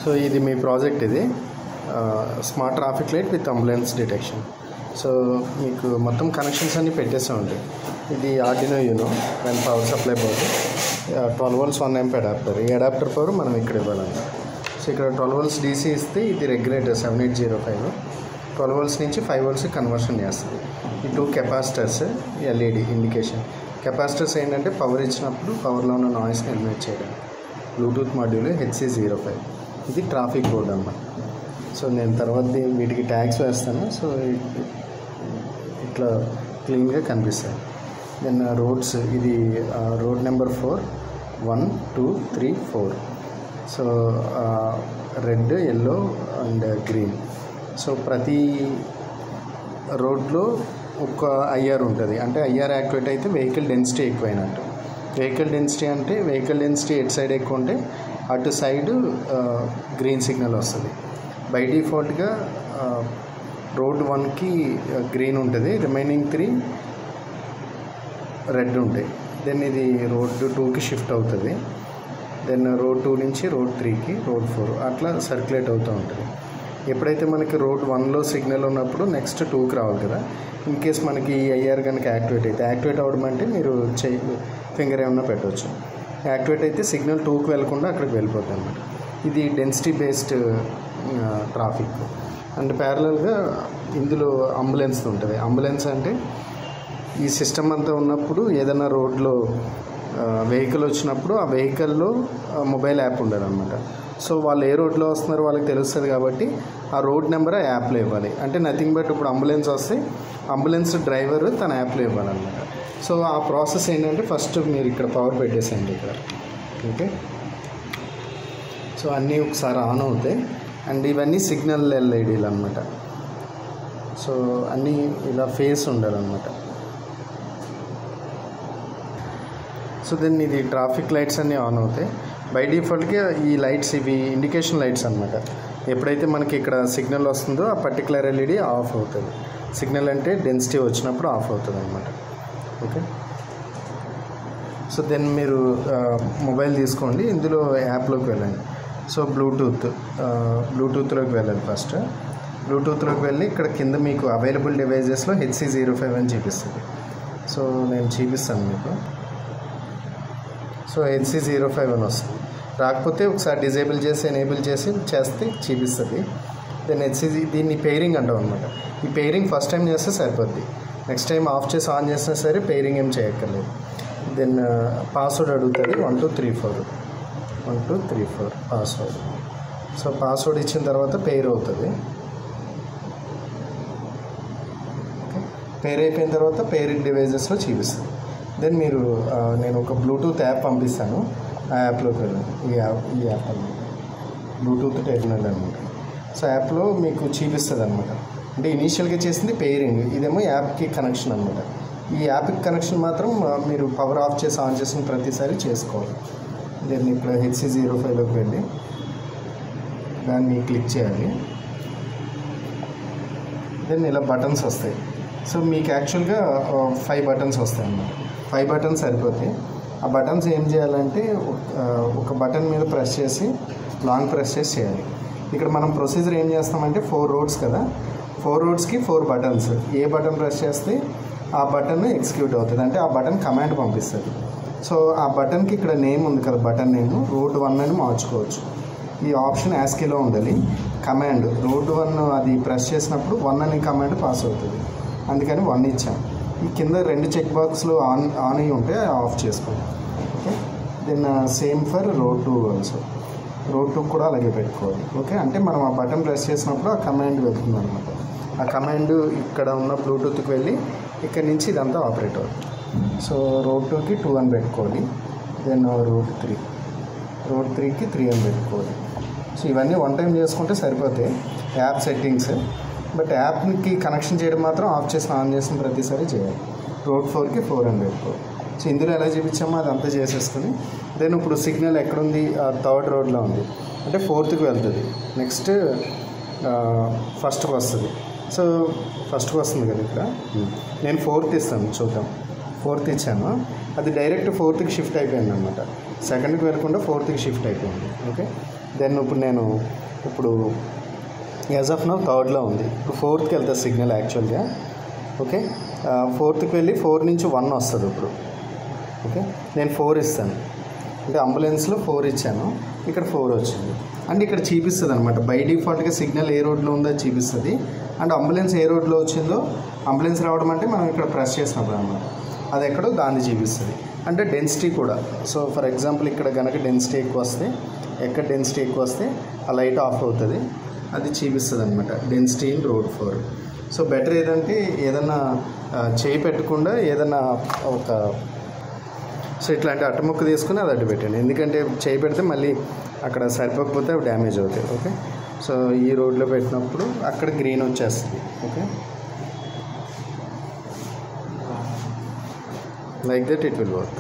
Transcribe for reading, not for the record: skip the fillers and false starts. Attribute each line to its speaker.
Speaker 1: So ఇది మీ project, ఇది smart traffic light with ambulance detection. So మీకు మొత్తం కనెక్షన్స్ అన్నీ పెట్టేసే ఉంటాయి. ఇది ఆర్డినో యూనో దాని power supply board, 12 volts 1 amp adapter. ఈ అడాప్టర్ పవర్ మనం ఇక్కడ ఇవ్వాలన్నమాట. సో ఇక్కడ 12 volts DC ఇస్తే ఇది రెగ్యులేటర్ 7805 12 volts నుంచి 5 volts కన్వర్షన్ చేస్తుంది. ఈ 2 కెపాసిటర్స్ LED ఇండికేషన్. కెపాసిటర్స్ ఏంటంటే పవర్ ఇచ్చినప్పుడు పవర్లో ఉన్న నాయిస్ని ఎలిమినేట్ చేయడానికి. Bluetooth module HC05. ఇది ట్రాఫిక్ బోర్డ్ అన్నమాట. సో నేను తర్వాత వీటికి ట్యాగ్స్ వేస్తాను. సో ఇట్లా క్లీన్గా కనిపిస్తాయి. దెన్ రోడ్స్, ఇది road number 4 1 2 3 4. So red, yellow and green. So ప్రతి రోడ్లో ఒక IR ఉంటుంది. అంటే IR యాక్టివేట్ అయితే వెహికల్ డెన్సిటీ ఎక్కువైనట్టు. వెహికల్ డెన్సిటీ అంటే వెహికల్ డెన్సిటీ ఎటు సైడ్ ఎక్కువ ఉంటే అటు సైడ్ గ్రీన్ సిగ్నల్ వస్తుంది. బై డిఫాల్ట్గా రోడ్ 1కి గ్రీన్ ఉంటుంది, రిమైనింగ్ 3 రెడ్ ఉంటాయి. దెన్ ఇది రోడ్ 2కి షిఫ్ట్ అవుతుంది. దెన్ రోడ్ 2 నుంచి రోడ్ 3కి, రోడ్ 4 అట్లా సర్క్యులేట్ అవుతూ ఉంటుంది. ఎప్పుడైతే మనకి రోడ్ 1లో సిగ్నల్ ఉన్నప్పుడు నెక్స్ట్ 2కి రావాలి కదా. ఇన్ కేస్ మనకి IR కనుక యాక్టివేట్ అయితే, యాక్టివేట్ అవ్వడం అంటే మీరు ఫింగర్ ఏమన్నా పెట్టవచ్చు. యాక్టివేట్ అయితే సిగ్నల్ 2కి వెళ్ళకుండా అక్కడికి వెళ్ళిపోతుంది అన్నమాట. ఇది డెన్సిటీ బేస్డ్ ట్రాఫిక్. అండ్ ప్యారలల్గా ఇందులో అంబులెన్స్ ఉంటుంది. అంబులెన్స్ అంటే ఈ సిస్టమ్ అంతా ఉన్నప్పుడు ఏదైనా రోడ్లో వెహికల్ వచ్చినప్పుడు ఆ వెహికల్లో మొబైల్ యాప్ ఉండదు అనమాట. సో వాళ్ళు ఏ రోడ్లో వస్తున్నారో వాళ్ళకి తెలుస్తుంది కాబట్టి ఆ రోడ్ నెంబర్ ఆ యాప్లో ఇవ్వాలి. అంటే నథింగ్ బట్ ఇప్పుడు అంబులెన్స్ వస్తే అంబులెన్స్ డ్రైవర్ తన యాప్లో ఇవ్వాలన్నమాట. సో ఆ ప్రాసెస్ ఏంటంటే ఫస్ట్ మీరు ఇక్కడ పవర్ పెట్టేసేయండి ఇక్కడ. ఓకే, సో అన్నీ ఒకసారి ఆన్ అవుతాయి. అండ్ ఇవన్నీ సిగ్నల్ LEDలు అనమాట. సో అన్నీ ఇలా ఫేస్ ఉండాలన్నమాట. సో దెన్ ఇది ట్రాఫిక్ లైట్స్ అన్నీ ఆన్ అవుతాయి. బై డిఫాల్ట్గా ఈ లైట్స్ ఇవి ఇండికేషన్ లైట్స్ అనమాట. ఎప్పుడైతే మనకి ఇక్కడ సిగ్నల్ వస్తుందో ఆ పర్టికులర్ LED ఆఫ్ అవుతుంది. సిగ్నల్ అంటే డెన్సిటీ వచ్చినప్పుడు ఆఫ్ అవుతుంది అనమాట. ఓకే, సో దెన్ మీరు మొబైల్ తీసుకోండి, ఇందులో యాప్లోకి వెళ్ళండి. సో బ్లూటూత్లోకి వెళ్ళండి. ఫస్ట్ బ్లూటూత్లోకి వెళ్ళి ఇక్కడ కింద మీకు అవైలబుల్ డివైజెస్లో HC05 అని చూపిస్తుంది. సో నేను చూపిస్తాను మీకు. సో HC05 అని వస్తుంది. రాకపోతే ఒకసారి డిజేబుల్ చేసి ఎనేబుల్ చేస్తే చూపిస్తుంది. దెన్ దీన్ని పెయిరింగ్ అంటాం అనమాట. ఈ పెయిరింగ్ ఫస్ట్ టైం చేస్తే సరిపోద్ది. నెక్స్ట్ టైం ఆఫ్ చేసి ఆన్ చేసినా సరే పెయిరింగ్ ఏం చేయక్కర్లేదు. దెన్ పాస్వర్డ్ అడుగుతుంది 1234 పాస్వర్డ్. సో పాస్వర్డ్ ఇచ్చిన తర్వాత పెయిర్ అవుతుంది. ఓకే, పెయిర్ అయిపోయిన తర్వాత పెయిరింగ్ డివైజెస్లో చూపిస్తుంది. దెన్ మీరు నేను ఒక బ్లూటూత్ యాప్ పంపిస్తాను, ఆ యాప్లోకి వెళ్ళండి. ఈ యాప్ అనమాట బ్లూటూత్ టెర్మినల్ అనమాట. సో యాప్లో మీకు చూపిస్తుంది అనమాట. అంటే ఇనీషియల్గా చేసింది పెయిరింగ్, ఇదేమో యాప్కి కనెక్షన్ అనమాట. ఈ యాప్కి కనెక్షన్ మాత్రం మీరు పవర్ ఆఫ్ చేసి ఆన్ చేసిన ప్రతిసారి చేసుకోవాలి. దెన్ ఇక్కడ HC05లోకి వెళ్ళి దాన్ని క్లిక్ చేయాలి. దెన్ ఇలా బటన్స్ వస్తాయి. సో మీకు యాక్చువల్గా 5 బటన్స్ వస్తాయి అన్నమాట. 5 బటన్స్ సరిపోతాయి. ఆ బటన్స్ ఏం చేయాలంటే ఒక బటన్ మీద ప్రెస్ చేసి లాంగ్ ప్రెస్ చేసి చేయాలి. ఇక్కడ మనం ప్రొసీజర్ ఏం చేస్తామంటే 4 రోడ్స్ కదా, 4 రోడ్స్కి 4 బటన్స్. ఏ బటన్ ప్రెస్ చేస్తే ఆ బటన్ ఎగ్జిక్యూట్ అవుతుంది, అంటే ఆ బటన్ కమాండ్ పంపిస్తుంది. సో ఆ బటన్కి ఇక్కడ నేమ్ ఉంది కదా, బటన్ నేమ్ రోడ్ 1 అని మార్చుకోవచ్చు. ఈ ఆప్షన్ యాస్కీలో ఉండాలి. కమాండ్ రోడ్ 1 అది ప్రెస్ చేసినప్పుడు 1 అని కమాండ్ పాస్ అవుతుంది, అందుకని 1 ఇచ్చాం. ఈ కింద 2 చెక్ బాక్స్లు ఆన్ అయ్యి ఉంటే ఆఫ్ చేసుకోండి. Okay, then same for road 2 also. Road 2 కూడా అలాగే పెట్టుకోవాలి. ఓకే, అంటే మనం ఆ బటన్ ప్రెస్ చేసినప్పుడు ఆ కమాండ్ వెళ్తుంది అనమాట. ఆ కమాండ్ ఇక్కడ ఉన్న బ్లూటూత్కి వెళ్ళి ఇక్కడ నుంచి ఇదంతా ఆపరేట్ అవుతుంది. సో రోడ్ 2కి 2 అని పెట్టుకోవాలి. దెన్ రోడ్ 3కి 3 అని పెట్టుకోవాలి. సో ఇవన్నీ 1 టైం చేసుకుంటే సరిపోతాయి యాప్ సెట్టింగ్స్. బట్ యాప్కి కనెక్షన్ చేయడం మాత్రం ఆఫ్ చేసి ఆన్ చేసిన ప్రతిసారి చేయాలి. రోడ్ 4కి 4 అని పెట్టుకోవాలి. సో ఇందులో ఎలా చూపించామో అదంతా చేసేసుకుని దెన్ ఇప్పుడు సిగ్నల్ ఎక్కడుంది, 3rd రోడ్లో ఉంది అంటే 4థ్కి వెళ్తుంది. నెక్స్ట్ ఫస్ట్కి వస్తుంది. సో ఫస్ట్కి వస్తుంది కదా ఇక్కడ. నేను 4th ఇస్తాను, చూద్దాం. 4th ఇచ్చాను, అది డైరెక్ట్ 4థ్కి షిఫ్ట్ అయిపోయింది అనమాట. 2కి వెళ్ళకుండా 4థ్కి షిఫ్ట్ అయిపోయింది. ఓకే, దెన్ ఇప్పుడు యాజ్ ఆఫ్ నౌ థర్డ్లో ఉంది. ఇప్పుడు ఫోర్త్కి వెళ్తుంది సిగ్నల్ యాక్చువల్గా. ఓకే, ఫోర్త్కి వెళ్ళి 4 నుంచి 1 వస్తుంది ఇప్పుడు. ఓకే, నేను 4 ఇస్తాను, అంటే అంబులెన్స్లో 4 ఇచ్చాను, ఇక్కడ 4 వచ్చింది. అండ్ ఇక్కడ చూపిస్తుంది అనమాట, బై డిఫాల్ట్గా సిగ్నల్ ఏ రోడ్లో ఉందో చూపిస్తుంది. అండ్ అంబులెన్స్ ఏ రోడ్లో వచ్చిందో, అంబులెన్స్ రావడం అంటే మనం ఇక్కడ ప్రెస్ చేసినప్పుడు అనమాట, అది ఎక్కడో దాన్ని చూపిస్తుంది. అంటే డెన్సిటీ కూడా. సో ఫర్ ఎగ్జాంపుల్ ఇక్కడ కనుక డెన్సిటీ ఎక్కువ వస్తే, ఎక్కడ డెన్సిటీ ఎక్కువ వస్తే ఆ లైట్ ఆఫ్ అవుతుంది, అది చూపిస్తుంది అనమాట, density in road 4. So better ఏదంటే ఏదన్నా చేయి పెట్టకుండా ఏదన్నా ఒక సో ఇట్లాంటి అట్టముక్క తీసుకుని అది అడ్డు పెట్టండి, ఎందుకంటే చేయి పెడితే మళ్ళీ అక్కడ సరిపోకపోతే అవి డ్యామేజ్ అవుతాయి. ఓకే, సో ఈ రోడ్లో పెట్టినప్పుడు అక్కడ గ్రీన్ వచ్చేస్తుంది. Okay, like that it will work.